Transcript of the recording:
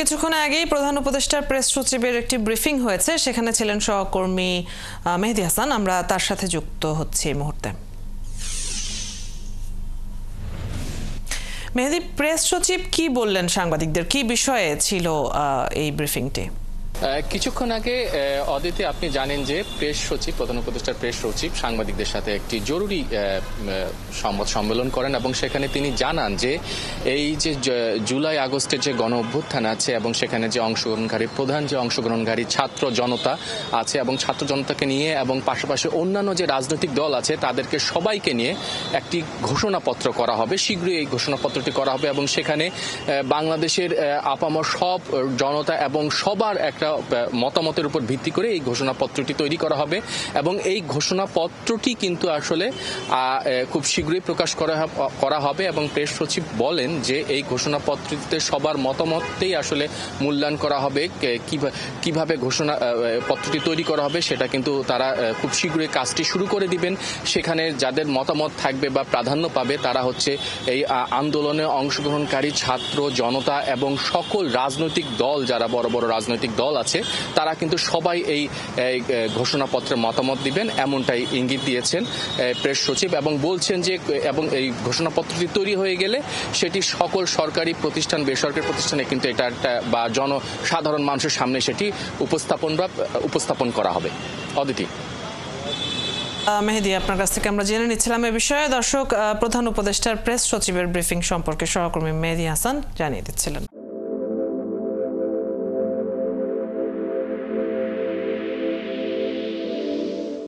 কিছুক্ষণ আগেই প্রধান উপদেষ্টার প্রেস সচিবের একটি ব্রিফিং হয়েছে, সেখানে ছিলেন সহকর্মী মেহেদী হাসান। আমরা তার সাথে যুক্ত হচ্ছি এই মুহূর্তে। মেহেদী, প্রেস সচিব কি বললেন সাংবাদিকদের, কি বিষয়ে ছিল এই ব্রিফিংটি? কিছুক্ষণ আগে অদিতি, আপনি জানেন যে প্রেস সচিব, প্রধান উপদেষ্টার প্রেস সচিব সাংবাদিকদের সাথে একটি জরুরি সংবাদ সম্মেলন করেন এবং সেখানে তিনি জানান যে এই যে জুলাই আগস্টের যে গণ অভ্যুত্থান আছে এবং সেখানে যে অংশগ্রহণকারী প্রধান যে অংশগ্রহণকারী ছাত্র জনতা আছে এবং ছাত্র জনতাকে নিয়ে এবং পাশাপাশি অন্যান্য যে রাজনৈতিক দল আছে তাদেরকে সবাইকে নিয়ে একটি ঘোষণাপত্র করা হবে। শীঘ্রই এই ঘোষণাপত্রটি করা হবে এবং সেখানে বাংলাদেশের আপামর সব জনতা এবং সবার একটা মতামতের উপর ভিত্তি করে এই ঘোষণাপত্রটি তৈরি করা হবে এবং এই ঘোষণাপত্রটি কিন্তু আসলে খুব শীঘ্রই প্রকাশ করা হবে এবং প্রেস সচিব বলেন যে এই ঘোষণাপত্রটিতে সবার মতামতই আসলে মূল্যায়ন করা হবে। কিভাবে ঘোষণাপত্রটি তৈরি করা হবে সেটা কিন্তু তারা খুব শীঘ্রই কাজটি শুরু করে দিবেন। সেখানে যাদের মতামত থাকবে বা প্রাধান্য পাবে তারা হচ্ছে এই আন্দোলনে অংশগ্রহণকারী ছাত্র জনতা এবং সকল রাজনৈতিক দল, যারা বড় বড় রাজনৈতিক দল আছে তারা কিন্তু সবাই এই ঘোষণাপত্রে মতামত দিবেন, এমনটাই ইঙ্গিত দিয়েছেন প্রেস সচিব এবং বলছেন যে এবং এই ঘোষণাপত্রটি তৈরি হয়ে গেলে সেটি সকল সরকারি প্রতিষ্ঠান, বেসরকারি প্রতিষ্ঠানে কিন্তু এটা বা জনসাধারণ মানুষের সামনে সেটি উপস্থাপন করা হবে। অদিতি। মেহেদী, আপনার কাছ থেকে আমরা জেনে নিচ্ছিলাম এ বিষয়ে। দর্শক, প্রধান উপদেষ্টার প্রেস সচিবের ব্রিফিং সম্পর্কে সহকর্মী মেহেদী হাসান জানিয়ে দিচ্ছিলেন।